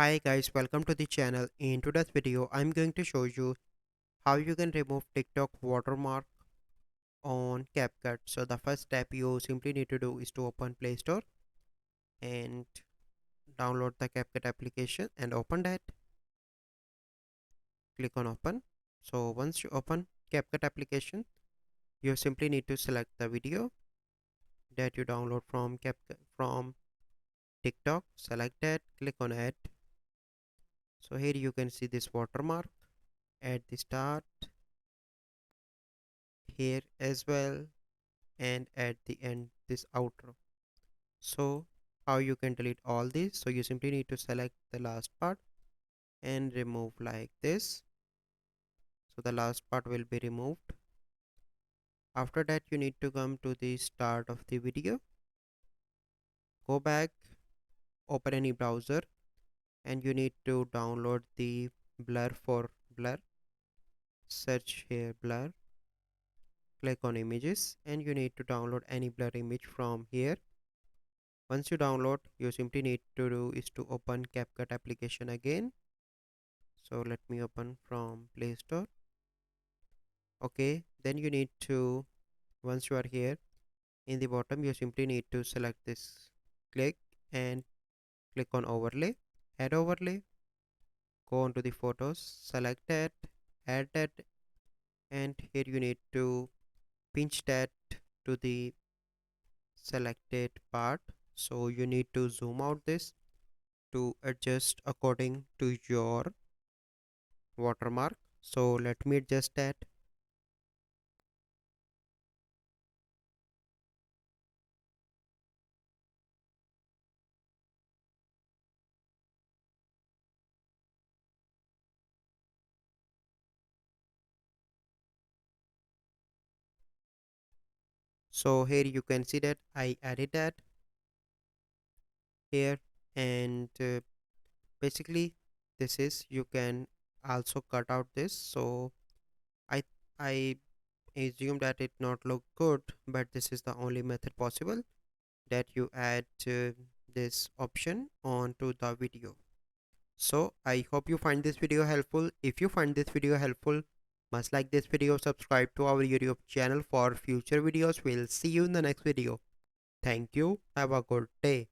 Hi guys, welcome to the channel. In today's video, I'm going to show you how you can remove TikTok watermark on Capcut. So the first step you simply need to do is to open Play Store and download the Capcut application and open that. Click on open. So once you open Capcut application, you simply need to select the video that you download from Capcut from TikTok. Select that, click on add. So here you can see this watermark at the start, here as well, and at the end this outro. So how you can delete all these? So you simply need to select the last part and remove like this. So the last part will be removed. After that you need to come to the start of the video, go back, open any browser, and you need to download the blur for blur. Search here blur, click on images, and you need to download any blur image from here. Once you download, you simply need to do is to open CapCut application again. So let me open from Play Store. Okay, then you need to, once you are here in the bottom, you simply need to select this, click and click on overlay, add overlay, go on to the photos, select that, add that, and here you need to pinch that to the selected part. So you need to zoom out this to adjust according to your watermark. So let me adjust that. So here you can see that I added that here, and basically this is, you can also cut out this. So I I assume that it not look good, but this is the only method possible, that you add this option onto the video. So I hope you find this video helpful. If you find this video helpful, must like this video, subscribe to our YouTube channel for future videos. We'll see you in the next video. Thank you. Have a good day.